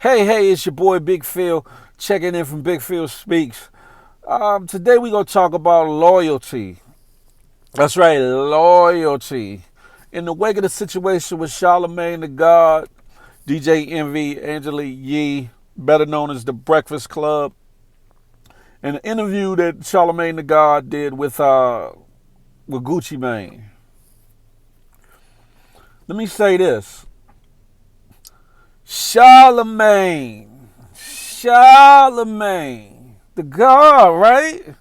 Hey, it's your boy Big Phil, checking in from Big Phil Speaks. Today we're going to talk about loyalty. That's right, loyalty. In the wake of the situation with Charlemagne The God, djenvy, Angela Yee, better known as The Breakfast Club, and an interview that Charlemagne The God did with guccimane. Let me say this. Charlemagne the God, right?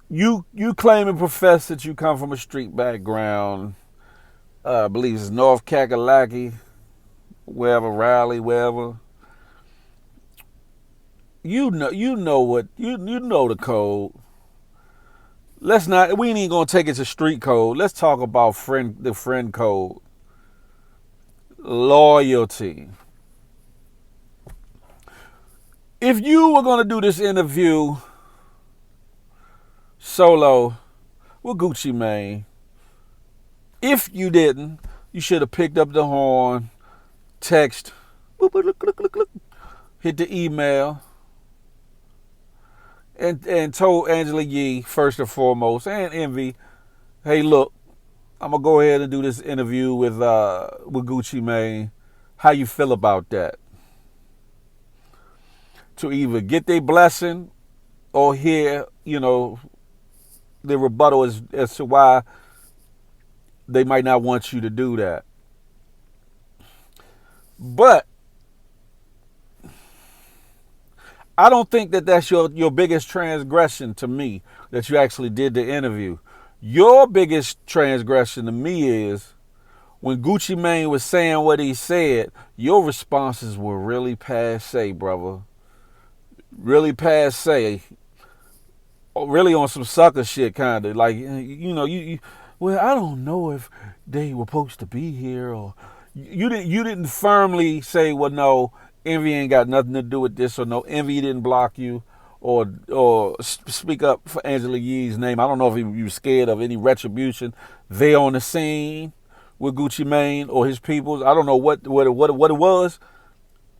You claim and profess that you come from a street background. I believe it's North Kakalaki, wherever, Raleigh, wherever. You know what you know the code. Let's not. We ain't gonna take it to street code. Let's talk about the friend code. Loyalty. If you were gonna do this interview solo with guccimane, if you didn't, you should have picked up the horn, text, hit the email, and told Angela Yee first and foremost, and Envy, hey, look, I'm gonna go ahead and do this interview with guccimane. How you feel about that? To either get their blessing or hear, the rebuttal as to why they might not want you to do that. But I don't think that that's your biggest transgression to me, that you actually did the interview. Your biggest transgression to me is when guccimane was saying what he said, your responses were really passe, brother. Really passe. Really on some sucker shit, kind of. Like, well, I don't know if they were supposed to be here, or you didn't firmly say, well, no, Envy ain't got nothing to do with this, or no, Envy didn't block you, or speak up for Angela Yee's name. I don't know if you were scared of any retribution. They on the scene with guccimane or his peoples. I don't know what it was,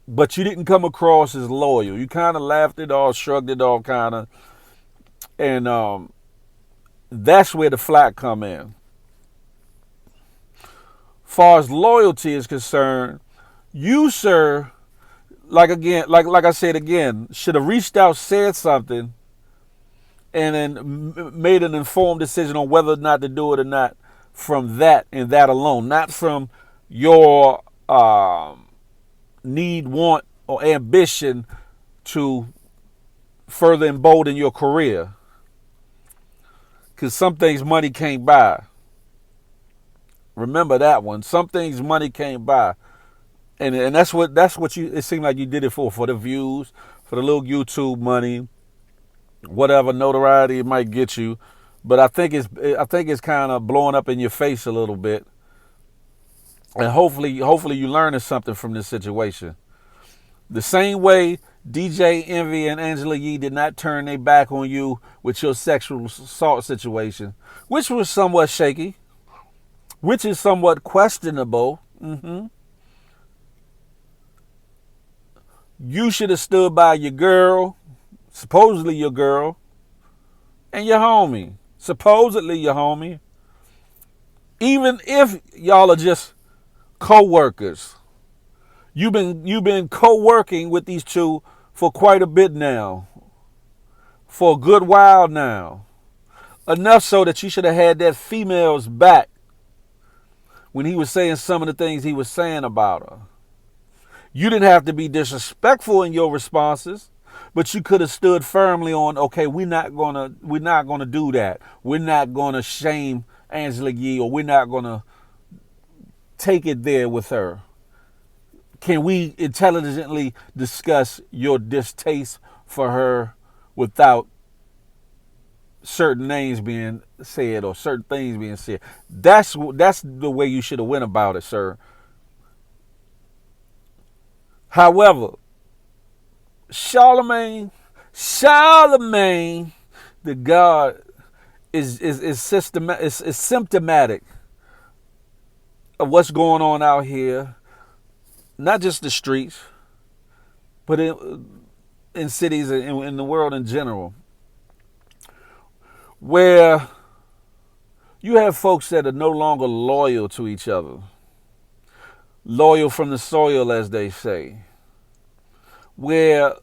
but you didn't come across as loyal. You kind of laughed it off, shrugged it off, kind of, and that's where the flack come in. Far as loyalty is concerned, you, sir, like I said again, should have reached out, said something, and then made an informed decision on whether or not to do it or not from that and that alone, not from your need, want, or ambition to further embolden your career. Because some things money can't buy. Remember that one. Some things money can't buy. And that's what it seemed like you did it for the views, for the little YouTube money, whatever notoriety it might get you. But I think it's kind of blowing up in your face a little bit. And hopefully you learning something from this situation. The same way djenvy and Angela Yee did not turn their back on you with your sexual assault situation, which was somewhat shaky, which is somewhat questionable. You should have stood by your girl, supposedly your girl, and your homie, supposedly your homie. Even if y'all are just co-workers. You've been co-working with these two for quite a bit now. For a good while now. Enough so that you should have had that female's back when he was saying some of the things he was saying about her. You didn't have to be disrespectful in your responses, but you could have stood firmly on, okay, we're not gonna do that. We're not gonna shame Angela Yee, or we're not gonna take it there with her. Can we intelligently discuss your distaste for her without certain names being said or certain things being said? That's the way you should have went about it, sir. However, Charlemagne the God is symptomatic of what's going on out here not just the streets, but in cities and in the world in general, where you have folks that are no longer loyal to each other. Loyal from the soil, as they say. Where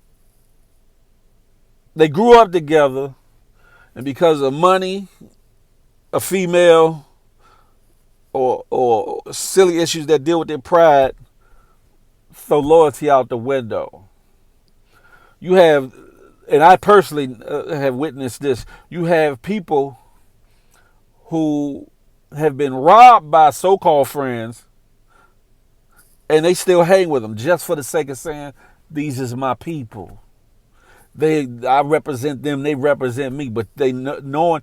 they grew up together, and because of money, a female, or silly issues that deal with their pride, throw loyalty out the window. You have, and I personally have witnessed this, you have people who have been robbed by so-called friends, and they still hang with them just for the sake of saying, these is my people. I represent them, they represent me, but they knowing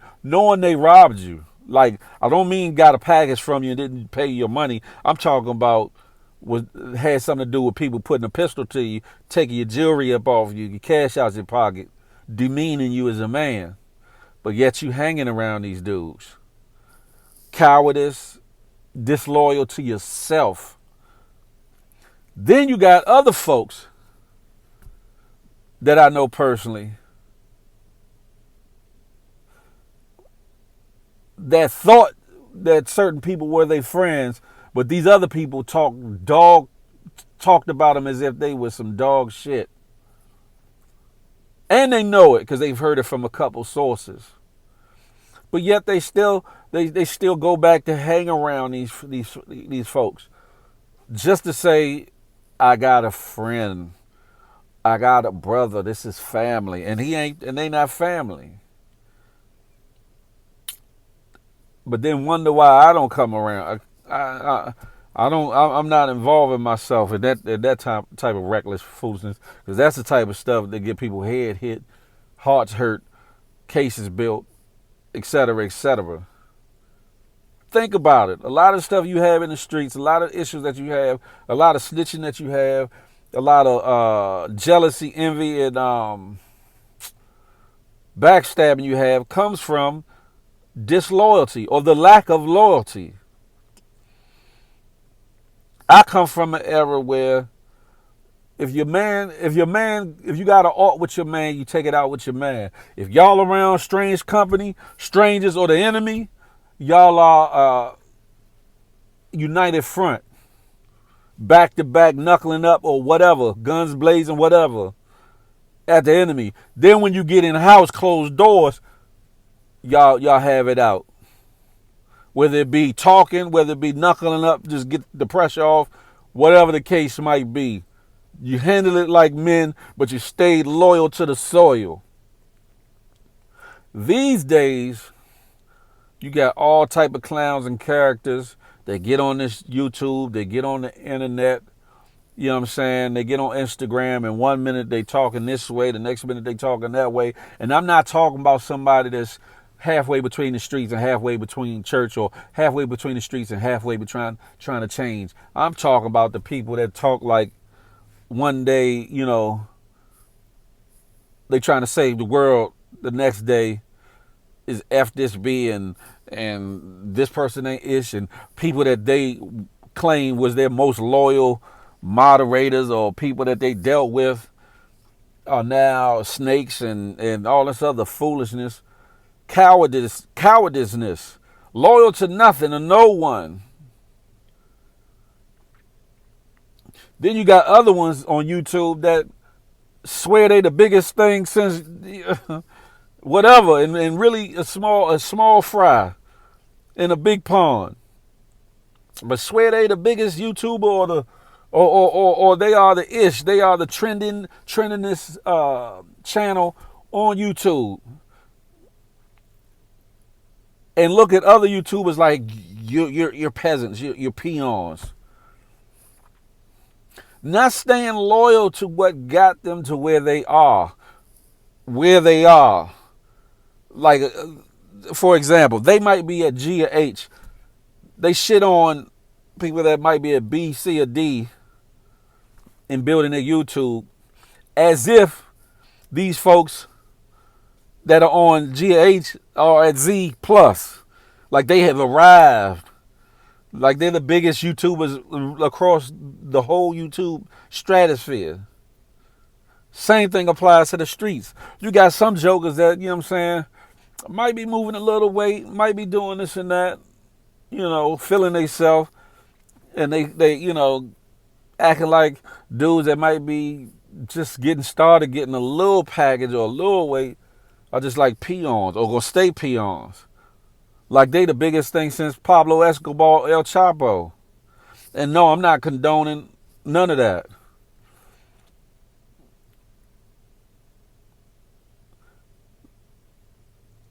they robbed you. Like, I don't mean got a package from you and didn't pay your money. I'm talking about had something to do with people putting a pistol to you, taking your jewelry up off you, your cash out your pocket, demeaning you as a man. But yet you hanging around these dudes. Cowardice, disloyal to yourself. Then you got other folks that I know personally that thought that certain people were their friends, but these other people talked about them as if they were some dog shit. And they know it because they've heard it from a couple sources. But yet they still go back to hang around these folks just to say, I got a friend, I got a brother, this is family, and they not family. But then wonder why I don't come around. I'm not involving myself in that type of reckless foolishness, because that's the type of stuff that get people head hit, hearts hurt, cases built, etc., etc. Think about it. A lot of stuff you have in the streets, a lot of issues that you have, a lot of snitching that you have, a lot of jealousy, envy, and backstabbing you have comes from disloyalty or the lack of loyalty. I come from an era where if you got an art with your man, you take it out with your man. If y'all around strange company, strangers, or the enemy, y'all are united front, back to back, knuckling up or whatever, guns blazing, whatever, at the enemy. Then when you get in house, closed doors, y'all have it out. Whether it be talking, whether it be knuckling up, just get the pressure off, whatever the case might be. You handle it like men, but you stayed loyal to the soil. These days, you got all type of clowns and characters. They get on this YouTube, they get on the internet, you know what I'm saying? They get on Instagram, and 1 minute they talking this way, the next minute they talking that way. And I'm not talking about somebody that's halfway between the streets and halfway between church, or halfway between the streets and halfway trying to change. I'm talking about the people that talk like one day, you know, they trying to save the world. The next day is F this B and this person ain't ish, and people that they claim was their most loyal moderators or people that they dealt with are now snakes and all this other foolishness. Cowardiceness, loyal to nothing or no one. Then you got other ones on YouTube that swear they the biggest thing since whatever, and really a small fry in a big pond, but swear they the biggest YouTuber or they are the ish, they are the trendingest channel on YouTube. And look at other YouTubers like you're peasants, you're peons. Not staying loyal to what got them to where they are. Like, for example, they might be at G or H. They shit on people that might be at B, C, or D in building their YouTube as if these folks that are on G or H are at Z plus. Like they have arrived. Like they're the biggest YouTubers across the whole YouTube stratosphere. Same thing applies to the streets. You got some jokers that, you know what I'm saying, might be moving a little weight, might be doing this and that, feeling themselves, and they acting like dudes that might be just getting started, getting a little package or a little weight, are just like peons or gonna stay peons. Like they the biggest thing since Pablo Escobar, El Chapo. And no, I'm not condoning none of that.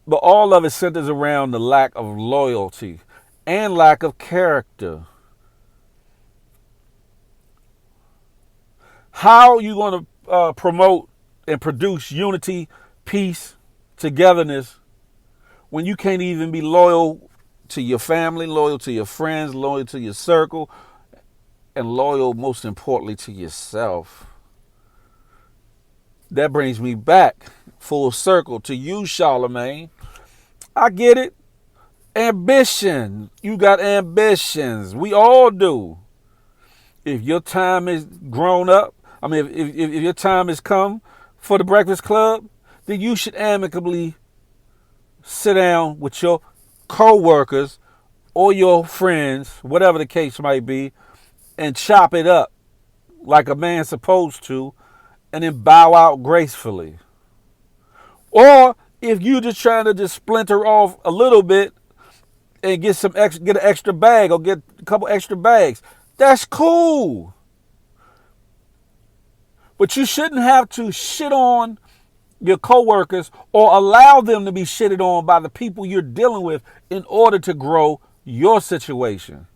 But all of it centers around the lack of loyalty and lack of character. How are you going to promote and produce unity, peace, togetherness when you can't even be loyal to your family, loyal to your friends, loyal to your circle, and loyal, most importantly, to yourself? That brings me back full circle to you, Charlemagne. I get it. Ambition. You got ambitions. We all do. If your time is grown up, if your time has come for the Breakfast Club, then you should amicably sit down with your co-workers or your friends, whatever the case might be, and chop it up like a man's supposed to, and then bow out gracefully. Or if you just trying to just splinter off a little bit and get an extra bag or get a couple extra bags, that's cool. But you shouldn't have to shit on your coworkers or allow them to be shitted on by the people you're dealing with in order to grow your situation.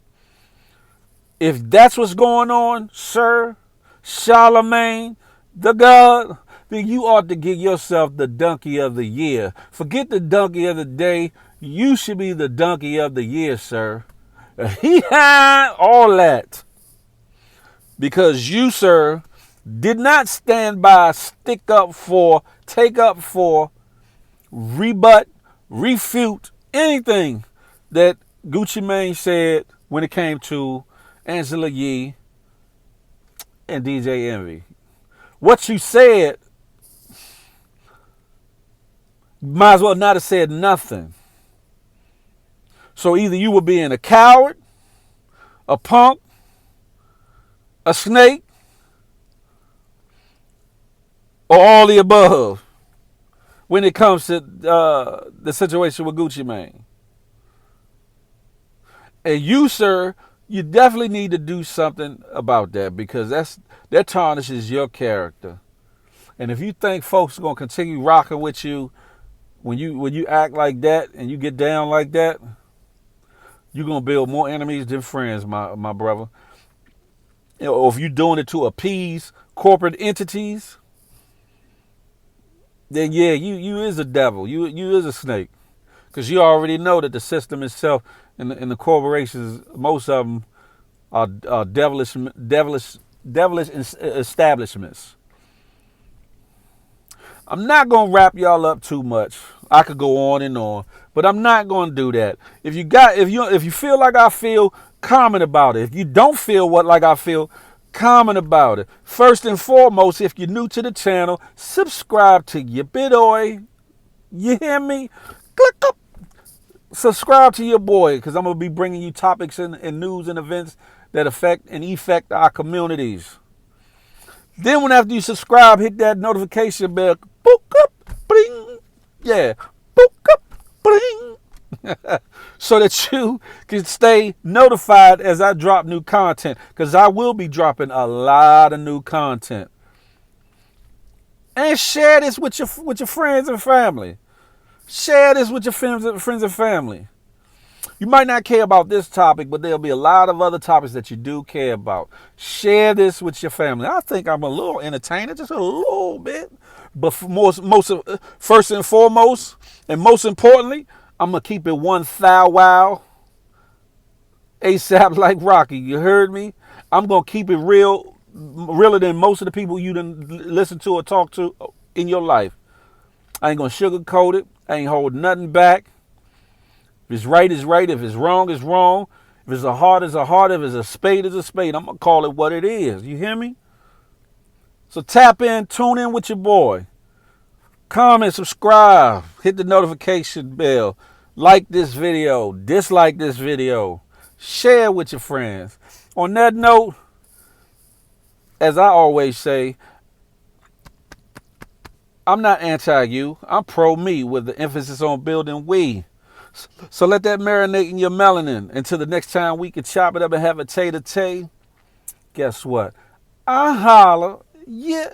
If that's what's going on, sir, Charlemagne The God, then you ought to give yourself the donkey of the year. Forget the donkey of the day. You should be the donkey of the year, sir. All that. Because you, sir, did not stand by, stick up for, take up for, rebut, refute anything that Guccimane said when it came to Angela Yee and djenvy. What you said, might as well not have said nothing. So either you were being a coward, a punk, a snake, or all the above when it comes to the situation with Guccimane. And you, sir, you definitely need to do something about that, because that tarnishes your character. And if you think folks are gonna continue rocking with you when you act like that and you get down like that, you're gonna build more enemies than friends, my brother. Or if you're doing it to appease corporate entities, then yeah, you is a devil. You is a snake, because you already know that the system itself and the corporations, most of them are devilish establishments. I'm not gonna wrap y'all up too much. I could go on and on, but I'm not gonna do that. If you feel like I feel, comment about it. If you don't feel like I feel, comment about it. First and foremost, if you're new to the channel, subscribe to your bidoy. You hear me? Click up. Subscribe to your boy, because I'm going to be bringing you topics and news and events that affect and effect our communities. Then when after you subscribe, hit that notification bell. Book up, bling. Yeah, book up, bling. So that you can stay notified as I drop new content, because I will be dropping a lot of new content. And share this with your friends and family. Share this with your friends and family. You might not care about this topic, but there'll be a lot of other topics that you do care about. Share this with your family. I think I'm a little entertaining, just a little bit. But first and foremost, and most importantly, I'm going to keep it one thou wow. ASAP like Rocky. You heard me? I'm going to keep it realer than most of the people you done listen to or talk to in your life. I ain't going to sugarcoat it. I ain't holding nothing back. If it's right, it's right. If it's wrong, it's wrong. If it's a heart, it's a heart. If it's a spade, it's a spade. I'm going to call it what it is. You hear me? So tap in, tune in with your boy. Comment, subscribe, hit the notification bell. Like this video, dislike this video. Share with your friends. On that note, as I always say, I'm not anti-you. I'm pro-me with the emphasis on building we. So let that marinate in your melanin until the next time we can chop it up and have a tay-to-tay. Guess what? I holla. Yeah.